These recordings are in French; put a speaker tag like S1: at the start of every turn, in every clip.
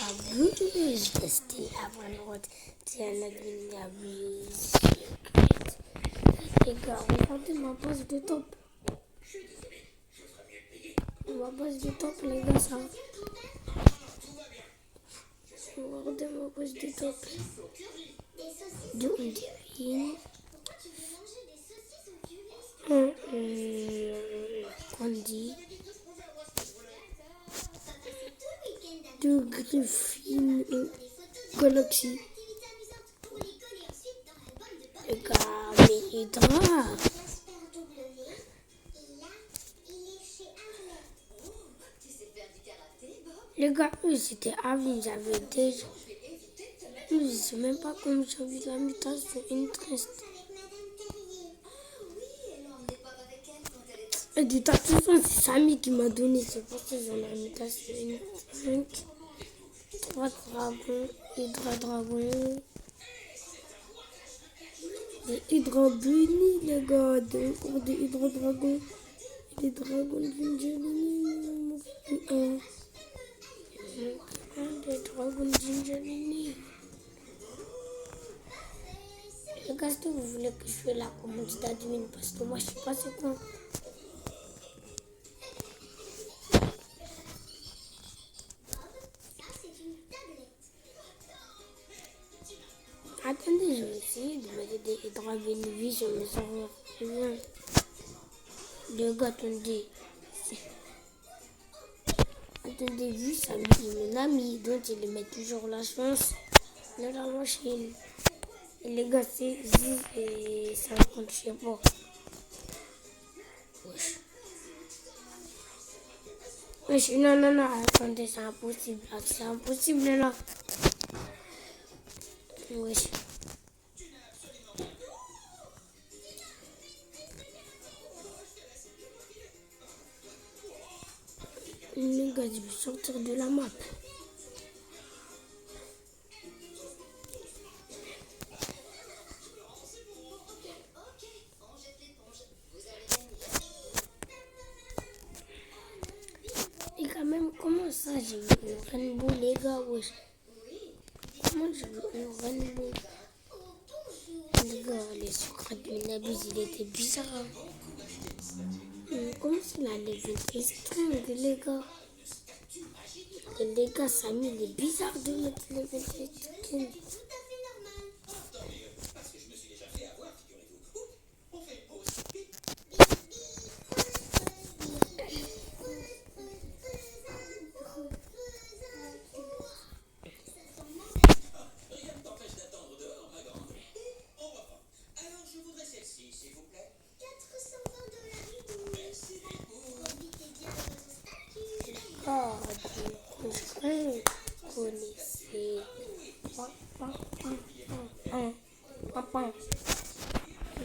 S1: abuse the state avant c'est un abuse. Les gars, regardez ma base de top. Ma base de top, les gars, ça. Regardez ma base de top. D'où on devine. Candy. De Griffin Galaxy. Les gars, mais Hydra. Les gars, eux, c'était avant, j'avais déjà. Je ne sais même pas comment j'avais la mutation interest. Et de toute façon, c'est Samy qui m'a donné. C'est pour ça que j'en ai la mutation interest. 3 dragons, Hydra dragon. Des Hydra bunny, les gars. Des Hydra dragons. Des dragons d'Ingelini. Des dragons d'Ingelini. Les gars, est-ce que vous voulez que je fasse la commande d'admin? Parce que moi, je sais pas c'est quoi. Attendez, je vais essayer de mettre des Hydra bunny sur mes serveurs. Les gars, attendez. Attendez, vu ça, mon ami, donc il met toujours la chance dans la machine. Et les gars, c'est 10 et 50, je sais pas. Wesh. Wesh, non, attendez, c'est impossible. C'est impossible, là. Wesh. Les gars, je vais sortir de la map. Et quand même, comment ça, j'ai vu une rainbow, les gars, wesh. Comment j'ai vu une rainbow? Les gars, les secrets de Minabuz, il était bizarre. Comment c'est la level string, les gars? Et les gars, Samy, il est bizarre de mettre level string. Connaissez.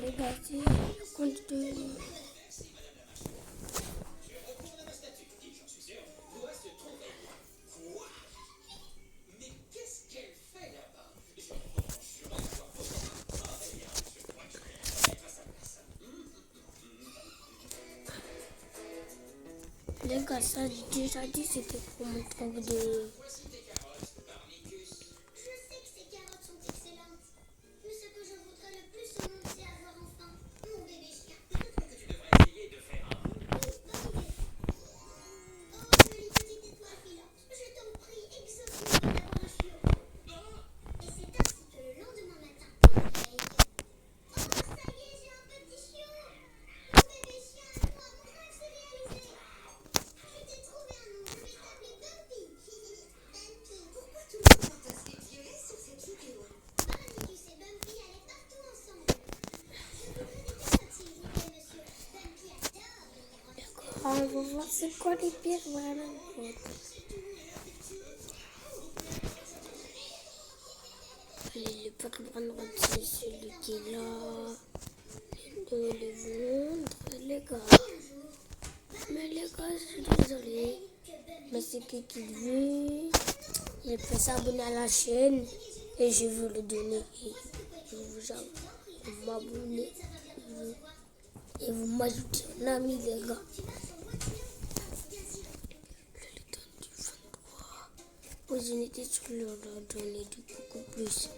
S1: Les gars, c'est compte de. Les gars, ça j'ai déjà dit, c'était pour mon truc de. On va voir c'est quoi les pires, voilà. Allez, le Pokémon c'est celui qui est là. Les vendre, les gars. Mais les gars, je suis désolé. Mais c'est qui veut. Il peut s'abonner à la chaîne et je veux le donner. Et vous m'abonner. Et vous m'ajoutez un ami, les gars. opportunité sur leur donner beaucoup plus.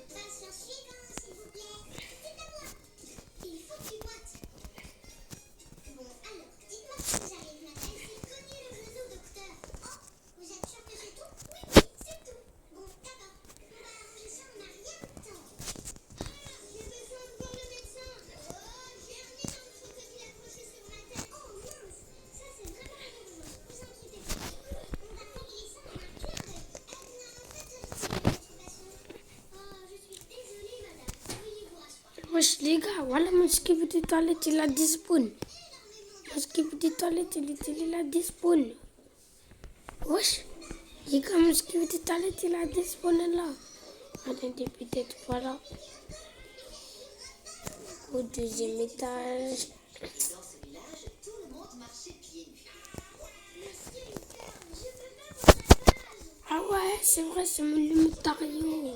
S1: Wesh les gars, voilà mon skip de toilette il a dispawn. Mon skip de toilette il a dispawn. Wesh, les gars, mon skip de toilette il a dispawn là. Attendez, peut-être pas là. Au deuxième étage. Ah ouais, c'est vrai, c'est mon limitario.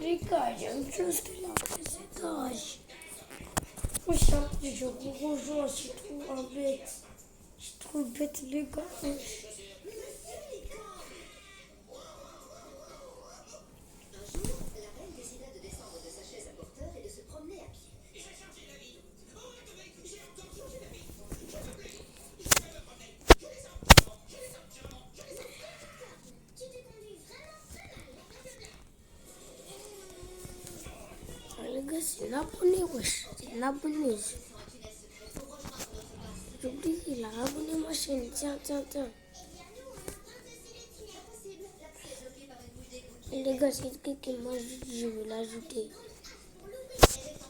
S1: Les gars, j'ai une chose qui m'a fait cet âge. Moi, je vous rejoins, je suis trop bête. Je suis trop bête, les gars. Les gars, c'est l'abonné, wesh. C'est l'abonné. J'oublie, il a abonné ma chaîne. Tiens. Et les gars, c'est quelqu'un qui m'ajoute, je vais l'ajouter.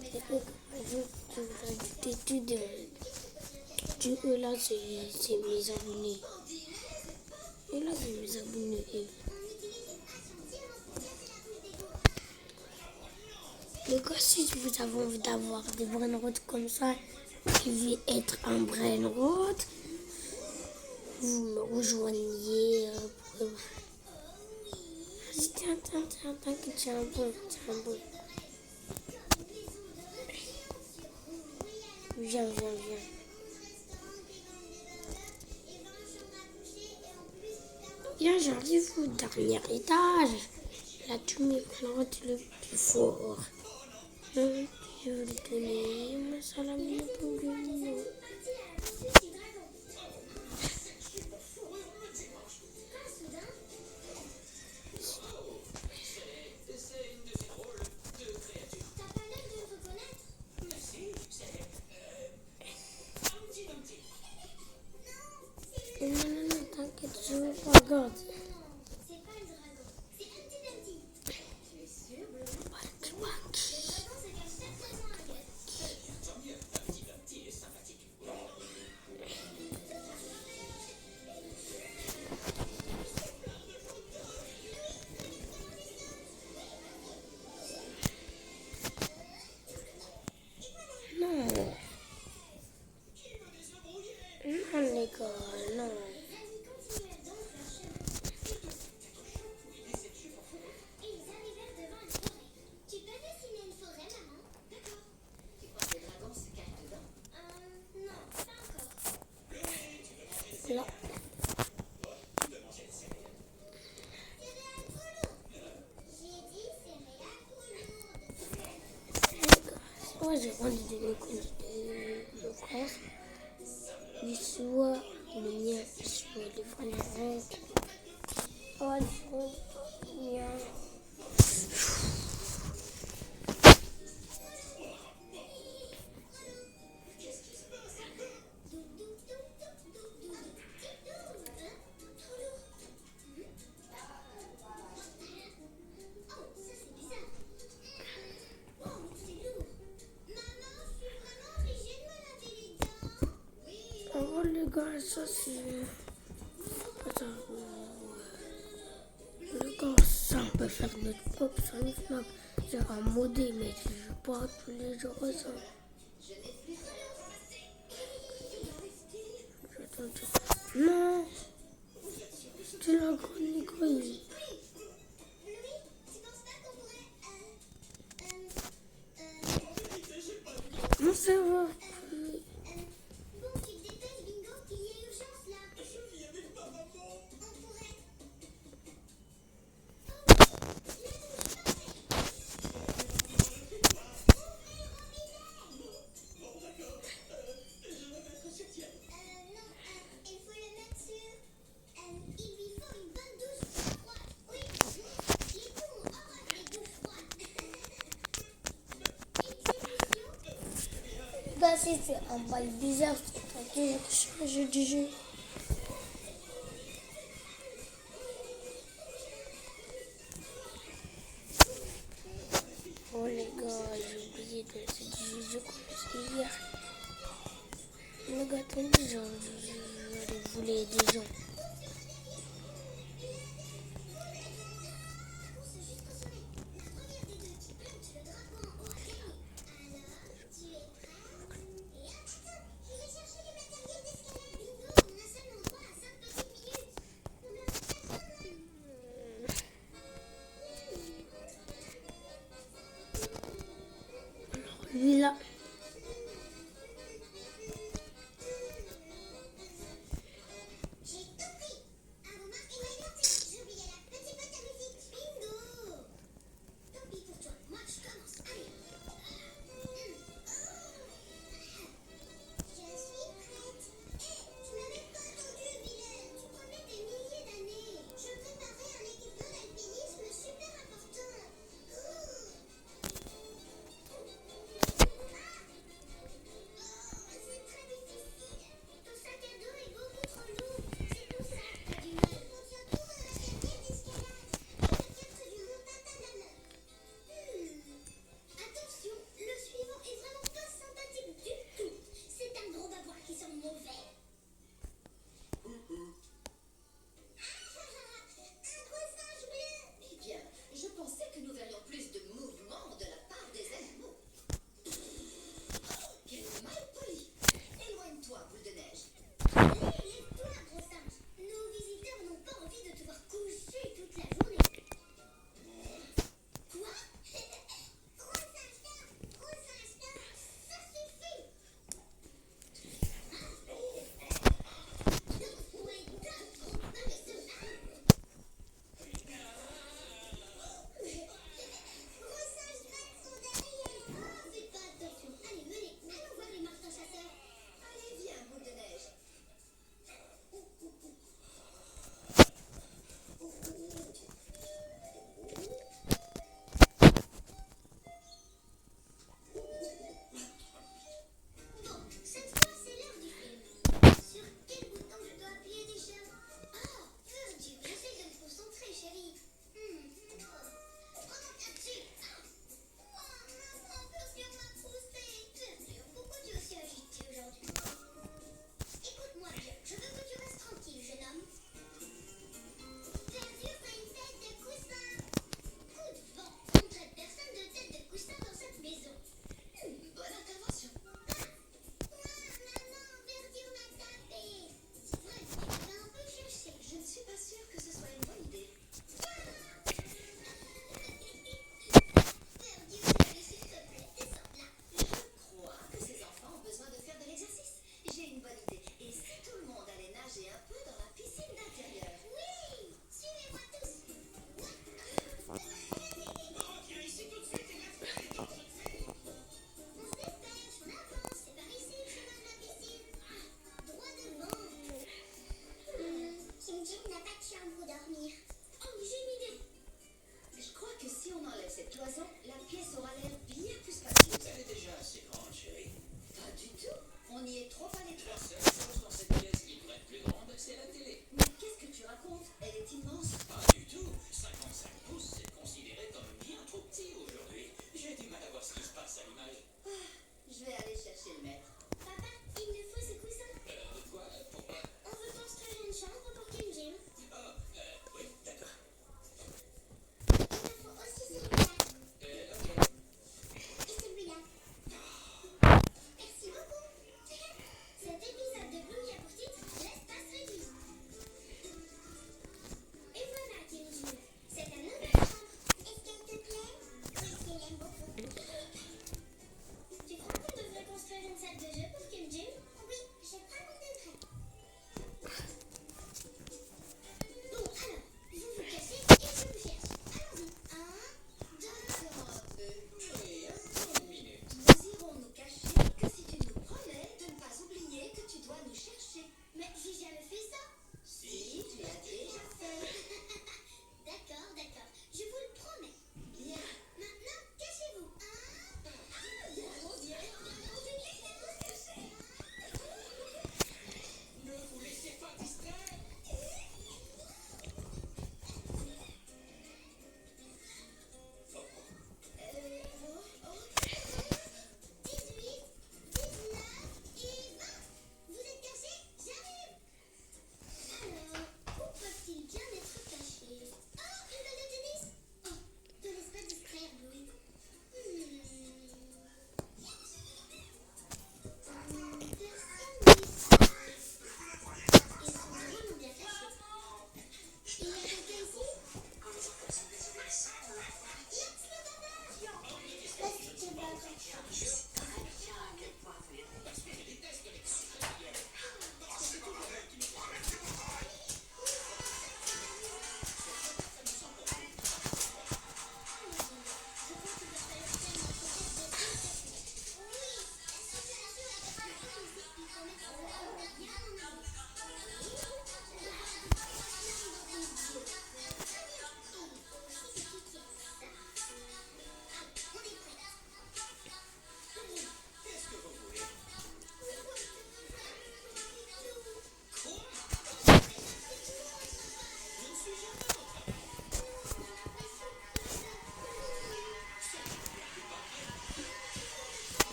S1: Quelqu'un qui m'ajoute, je vais l'ajouter. Tout là, c'est mes abonnés. Et là, c'est mes abonnés. Les gars, si vous avez envie d'avoir des brain rots comme ça, qui veut être un brain rot, vous me rejoignez. Tiens, que tiens un bon. Viens. Viens, j'arrive au dernier étage. Là, tu me plantes le plus fort. Je vais lui donner ma salamine pour lui. Non, t'inquiète, je vous regarde. Non, les gars, non. Là. Soit j'ai rendu de l'école de France, soit le mien, soit les frères. Soit le mien. Oh les gars, ça c'est... Attends, les gars, ça on peut faire notre pop sur le snap. C'est un modé, mais pas tous les jours ça. Non, tu l'as chronique. Non, c'est vrai. Bah, si c'est un bail bizarre, c'est toujours changer du jeu. Oh les gars, j'ai oublié de lancer du jeu comme hier. Les gars, attendez, j'allais voler des gens. Lui là.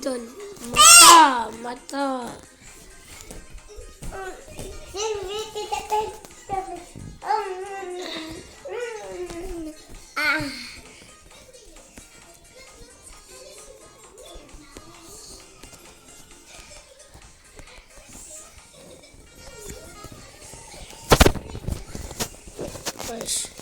S1: donne. Mata, mata.
S2: Ah.
S1: Wesh.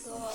S1: God.